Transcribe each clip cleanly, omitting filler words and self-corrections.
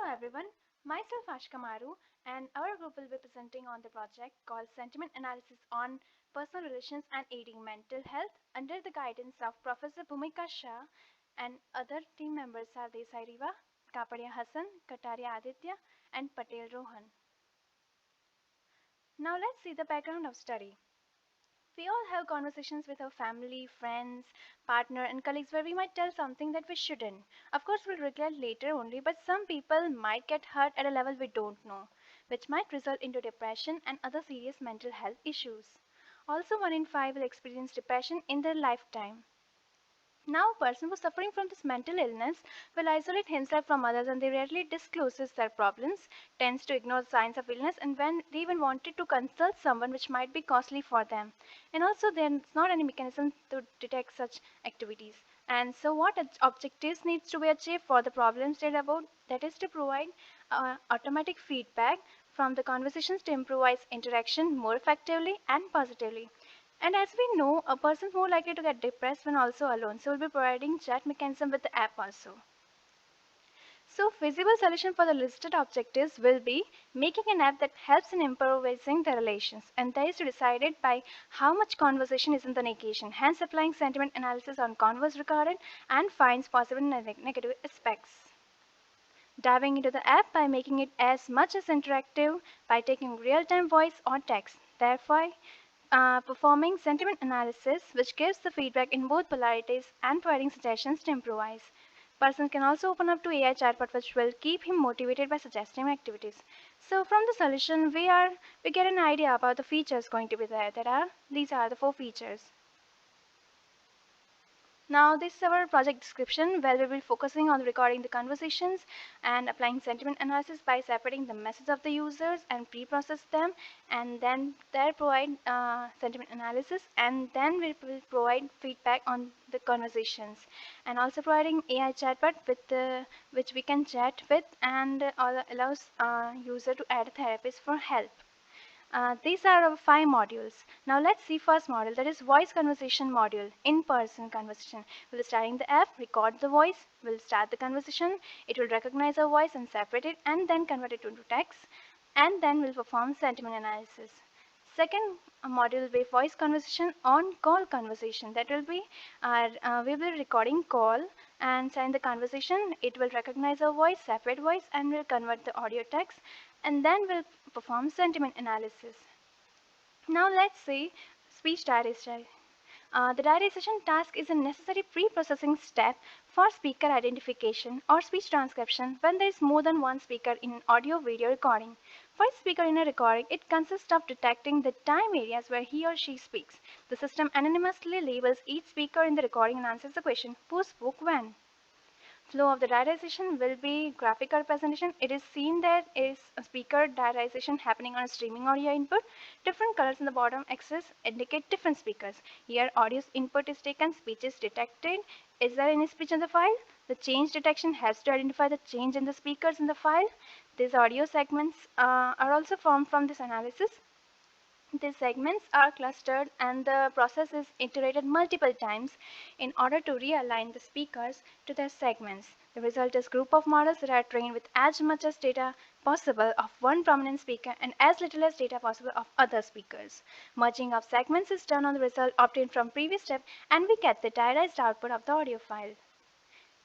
everyone, myself Ashka Maru and our group will be presenting on the project called Sentiment Analysis on Personal Relations and Aiding Mental Health under the guidance of Professor Bhumika Shah and other team members are Desai Riva, Kapadia Hassan, Kataria Aditya and Patel Rohan. Now let's see the background of study. We all have conversations with our family, friends, partner, and colleagues where we might tell something that we shouldn't. Of course, we'll regret later only, but some people might get hurt at a level we don't know, which might result into depression and other serious mental health issues. Also, 1 in 5 will experience depression in their lifetime. Now, a person who's suffering from this mental illness will isolate himself from others and they rarely discloses their problems, tends to ignore signs of illness, and when they even wanted to consult someone, which might be costly for them. And also, there's not any mechanism to detect such activities. And so, what objectives needs to be achieved for the problem state about? That is to provide automatic feedback from the conversations to improvise interaction more effectively and positively. And as we know, a person is more likely to get depressed when also alone. So we'll be providing chat mechanism with the app also. So feasible solution for the listed objectives will be making an app that helps in improvising the relations, and that is decided by how much conversation is in the negation, hence applying sentiment analysis on converse recorded and finds possible negative aspects. Diving into the app by making it as much as interactive by taking real-time voice or text. Therefore, performing sentiment analysis, which gives the feedback in both polarities and providing suggestions to improvise. Person can also open up to AI chatbot, which will keep him motivated by suggesting activities. So from the solution, we get an idea about the features going to be there. These are the 4 features. Now this is our project description where we will be focusing on recording the conversations and applying sentiment analysis by separating the messages of the users and pre-process them, and then there provide sentiment analysis, and then we will provide feedback on the conversations, and also providing AI chatbot with which we can chat with and allows user to add a therapist for help. These are our 5 modules. Now let's see first module, that is voice conversation module, in-person conversation. We'll start the app, record the voice, we'll start the conversation, it will recognize our voice and separate it and then convert it into text, and then we'll perform sentiment analysis. Second module will be voice conversation on call conversation. That will be we will be recording call and send the conversation. It will recognize our voice, separate voice, and will convert the audio text, and then we'll perform sentiment analysis. Now let's see speech diarization. The diarization task is a necessary pre-processing step for speaker identification or speech transcription when there is more than one speaker in audio-video recording. For each speaker in a recording, it consists of detecting the time areas where he or she speaks. The system anonymously labels each speaker in the recording and answers the question, who spoke when? Flow of the diarization will be graphical representation. It is seen there is a speaker diarization happening on a streaming audio input. Different colors in the bottom axis indicate different speakers. Here audio input is taken, speech is detected. Is there any speech in the file? The change detection helps to identify the change in the speakers in the file. These audio segments are also formed from this analysis. These segments are clustered and the process is iterated multiple times in order to realign the speakers to their segments. The result is group of models that are trained with as much as data possible of one prominent speaker and as little as data possible of other speakers. Merging of segments is done on the result obtained from previous step, and we get the diarized output of the audio file.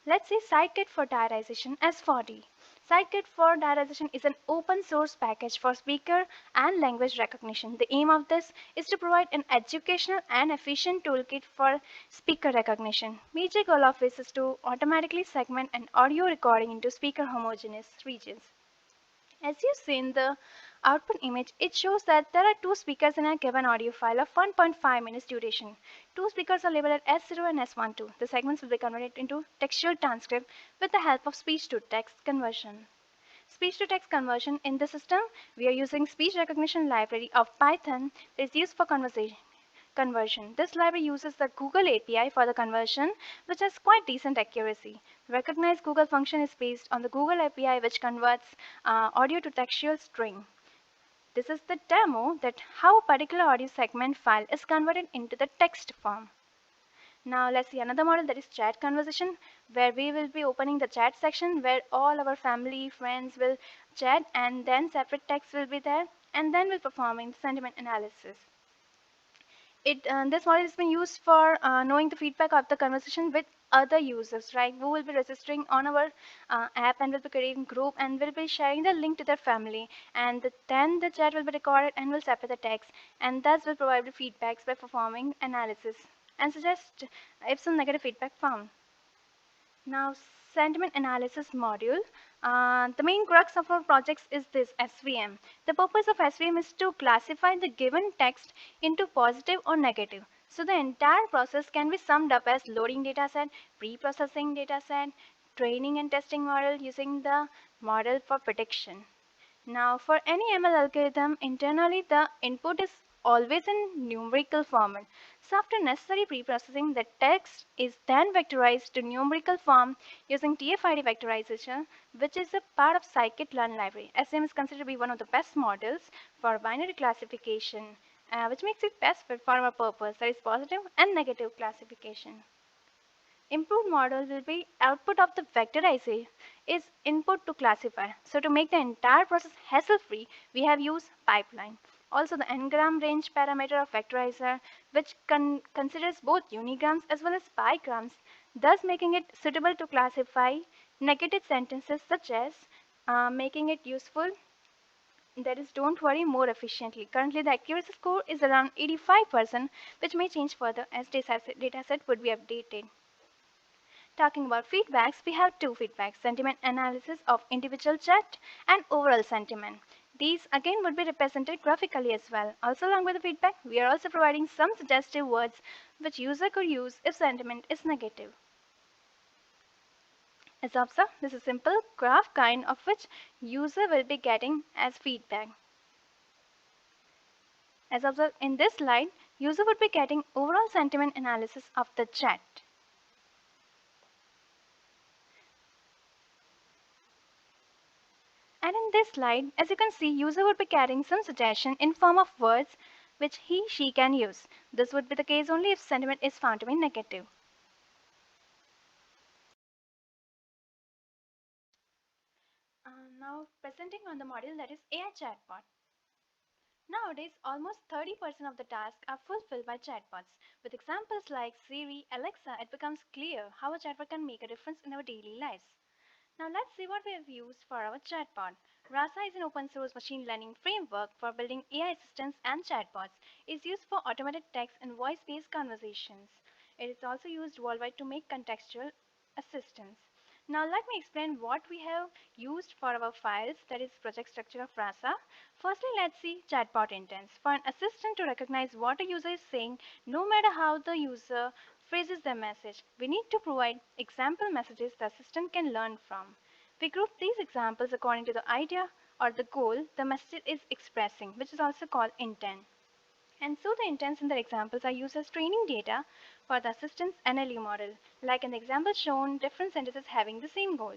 Let's see Sitekit for diarization as 4D. Sitekit for diarization is an open source package for speaker and language recognition. The aim of this is to provide an educational and efficient toolkit for speaker recognition. Major goal of this is to automatically segment an audio recording into speaker homogeneous regions. As you see in the output image, it shows that there are 2 speakers in a given audio file of 1.5 minutes duration. 2 speakers are labeled as S0 and S12. The segments will be converted into textual transcript with the help of speech-to-text conversion. Speech-to-text conversion in the system, we are using speech recognition library of Python that is used for conversion. This library uses the Google API for the conversion, which has quite decent accuracy. The recognized Google function is based on the Google API, which converts audio to textual string. This is the demo that how a particular audio segment file is converted into the text form. Now let's see another model, that is chat conversation, where we will be opening the chat section where all our family, friends will chat, and then separate text will be there, and then we'll performing sentiment analysis. This model has been used for knowing the feedback of the conversation with other users, right? Who will be registering on our app and will be creating group and will be sharing the link to their family, and then the chat will be recorded and will separate the text, and thus will provide the feedbacks by performing analysis and suggest if some negative feedback found. Now, sentiment analysis module. The main crux of our projects is this SVM. The purpose of SVM is to classify the given text into positive or negative. So the entire process can be summed up as loading dataset, pre-processing dataset, training and testing model using the model for prediction. Now, for any ML algorithm, internally the input is always in numerical format. So after necessary preprocessing, the text is then vectorized to numerical form using TF-ID vectorization, which is a part of scikit-learn library. SM is considered to be one of the best models for binary classification, which makes it best fit for our purpose, that is positive and negative classification. Improved model will be output of the vectorization is input to classify. So to make the entire process hassle-free, we have used pipeline. Also the n-gram range parameter of vectorizer, which considers both unigrams as well as bigrams, thus making it suitable to classify negative sentences, such as making it useful, that is, don't worry, more efficiently. Currently the accuracy score is around 85%, which may change further as dataset would be updated. Talking about feedbacks, we have two feedbacks, sentiment analysis of individual chat and overall sentiment. These again would be represented graphically as well. Also along with the feedback, we are also providing some suggestive words which user could use if sentiment is negative. As observed, this is a simple graph kind of which user will be getting as feedback. As observed in this slide, user would be getting overall sentiment analysis of the chat. And in this slide, as you can see, user would be getting some suggestion in form of words which she can use. This would be the case only if sentiment is found to be negative. Now presenting on the module, that is AI chatbot. Nowadays, almost 30% of the tasks are fulfilled by chatbots. With examples like Siri, Alexa, it becomes clear how a chatbot can make a difference in our daily lives. Now let's see what we have used for our chatbot. Rasa is an open source machine learning framework for building AI assistants and chatbots. It is used for automated text and voice-based conversations. It is also used worldwide to make contextual assistance. Now let me explain what we have used for our files, that is project structure of Rasa. Firstly, let's see chatbot intents. For an assistant to recognize what a user is saying, no matter how the user phrases their message, we need to provide example messages the assistant can learn from. We group these examples according to the idea or the goal the message is expressing, which is also called intent. And so the intents in the examples are used as training data for the assistant's NLU model, like in the example shown, different sentences having the same goal.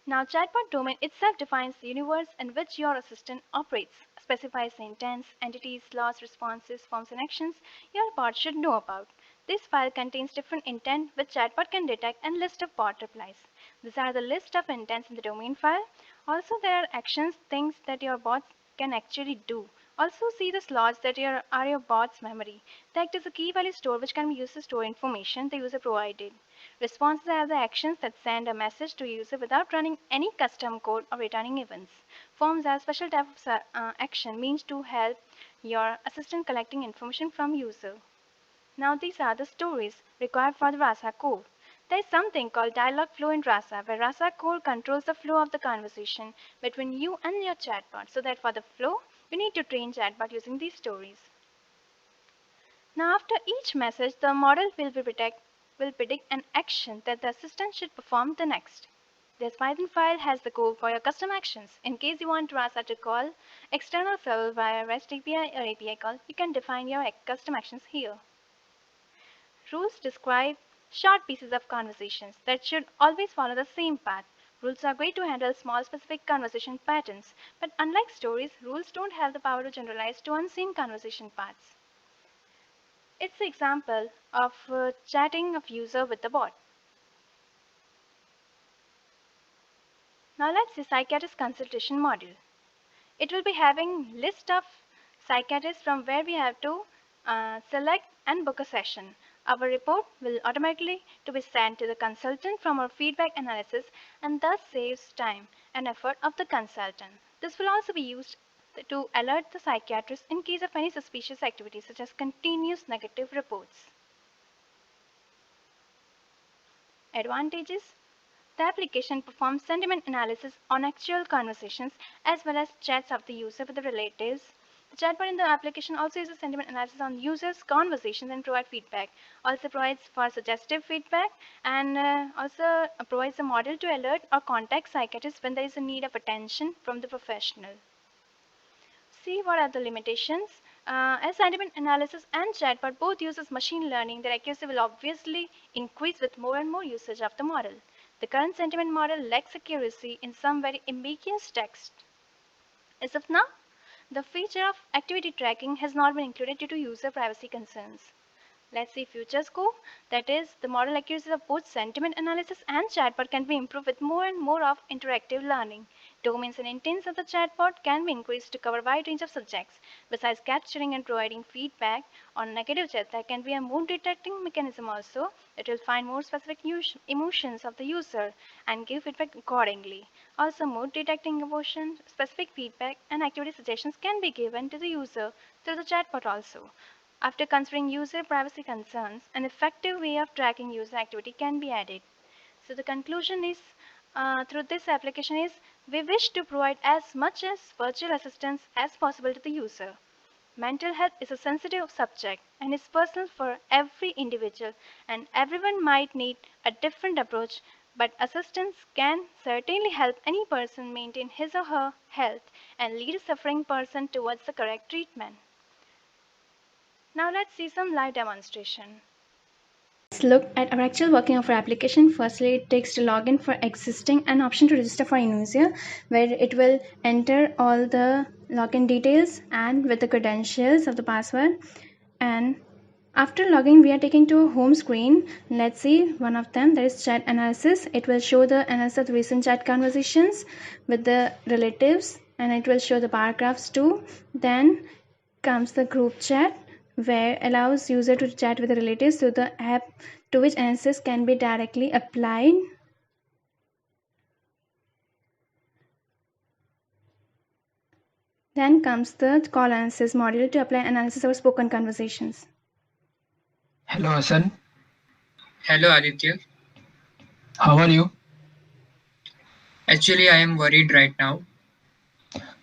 Now, chatbot domain itself defines the universe in which your assistant operates, specifies the intents, entities, laws, responses, forms, and actions your bot should know about. This file contains different intent which chatbot can detect and list of bot replies. These are the list of intents in the domain file. Also, there are actions, things that your bot can actually do. Also, see the slots that are your bot's memory. The act is a key value store which can be used to store information the user provided. Responses are the actions that send a message to user without running any custom code or returning events. Forms are a special type of action means to help your assistant collecting information from user. Now these are the stories required for the Rasa core. There is something called dialogue flow in Rasa, where Rasa core controls the flow of the conversation between you and your chatbot. So that for the flow, you need to train chatbot using these stories. Now after each message, the model will predict an action that the assistant should perform the next. This Python file has the code for your custom actions. In case you want Rasa to call external server via REST API or API call, you can define your custom actions here. Rules describe short pieces of conversations that should always follow the same path. Rules are great to handle small specific conversation patterns, but unlike stories, rules don't have the power to generalize to unseen conversation paths. It's an example of chatting of user with the bot. Now let's see psychiatrist consultation module. It will be having list of psychiatrists from where we have to select and book a session. Our report will automatically to be sent to the consultant from our feedback analysis and thus saves time and effort of the consultant. This will also be used to alert the psychiatrist in case of any suspicious activity such as continuous negative reports. Advantages: the application performs sentiment analysis on actual conversations as well as chats of the user with the relatives. The chatbot in the application also uses sentiment analysis on users' conversations and provide feedback. Also provides for suggestive feedback and also provides a model to alert or contact psychiatrists when there is a need of attention from the professional. See what are the limitations. As sentiment analysis and chatbot both uses machine learning, their accuracy will obviously increase with more and more usage of the model. The current sentiment model lacks accuracy in some very ambiguous text. As of now, the feature of activity tracking has not been included due to user privacy concerns. Let's see future scope. That is, the model accuracy of both sentiment analysis and chatbot can be improved with more and more of interactive learning. Domains and intents of the chatbot can be increased to cover a wide range of subjects. Besides capturing and providing feedback on negative chat, there can be a mood detecting mechanism also that will find more specific emotions of the user and give feedback accordingly. Also, mood detecting emotion, specific feedback, and activity suggestions can be given to the user through the chatbot also. After considering user privacy concerns, an effective way of tracking user activity can be added. So the conclusion is, through this application is, we wish to provide as much as virtual assistance as possible to the user. Mental health is a sensitive subject and is personal for every individual, and everyone might need a different approach, but assistance can certainly help any person maintain his or her health and lead a suffering person towards the correct treatment. Now let's see some live demonstration. Let's look at our actual working of our application. Firstly, it takes to login for existing an option to register for a new user where it will enter all the login details and with the credentials of the password. And after logging, we are taken to a home screen. Let's see one of them. There is chat analysis. It will show the analysis of the recent chat conversations with the relatives and it will show the paragraphs too. Then comes the group chat where allows user to chat with the relatives through the app to which analysis can be directly applied. Then comes the call analysis module to apply analysis of spoken conversations. Hello, Hassan. Hello Aditya. How are you? Actually, I am worried right now.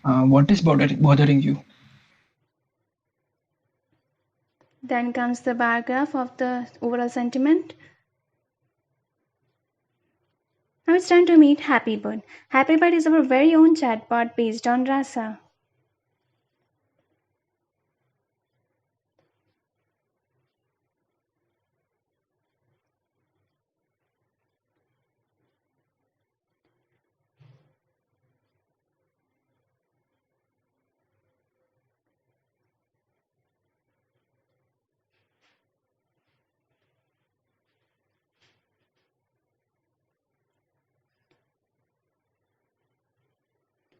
What is bothering you? Then comes the paragraph of the overall sentiment. Now it's time to meet Happy Bird. Happy Bird is our very own chatbot based on Rasa.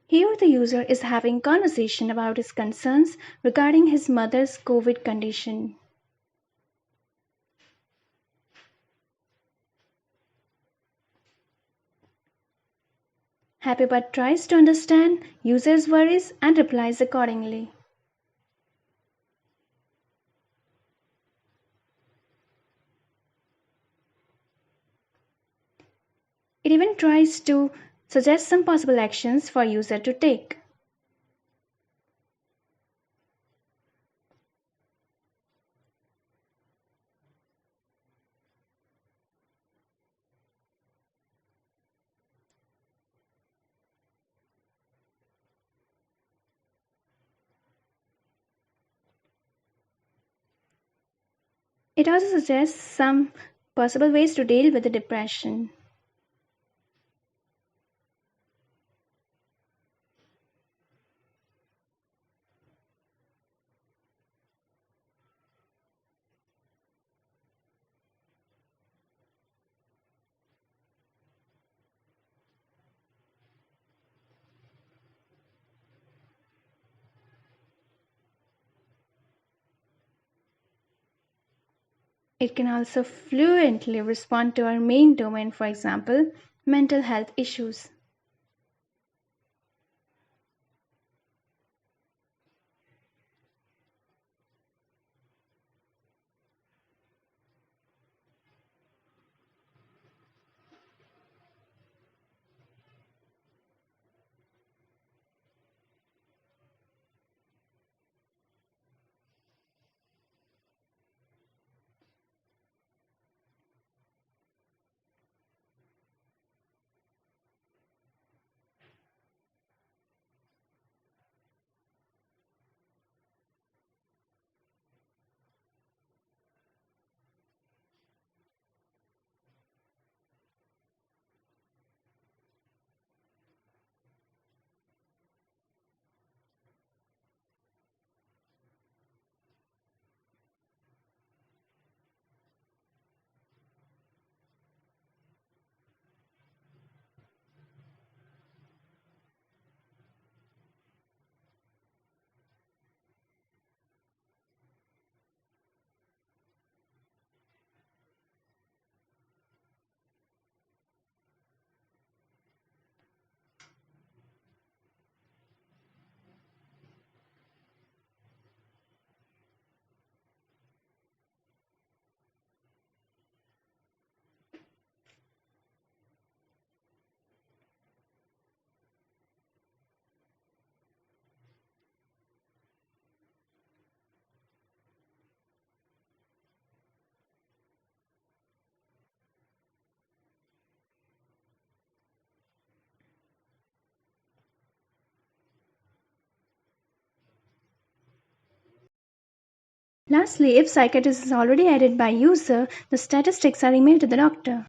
Here the user is having conversation about his concerns regarding his mother's COVID condition. HappyBot tries to understand users' worries and replies accordingly. It even tries to suggest some possible actions for user to take. It also suggests some possible ways to deal with the depression. It can also fluently respond to our main domain, for example, mental health issues. Lastly, if psychiatrist is already added by user, the statistics are emailed to the doctor.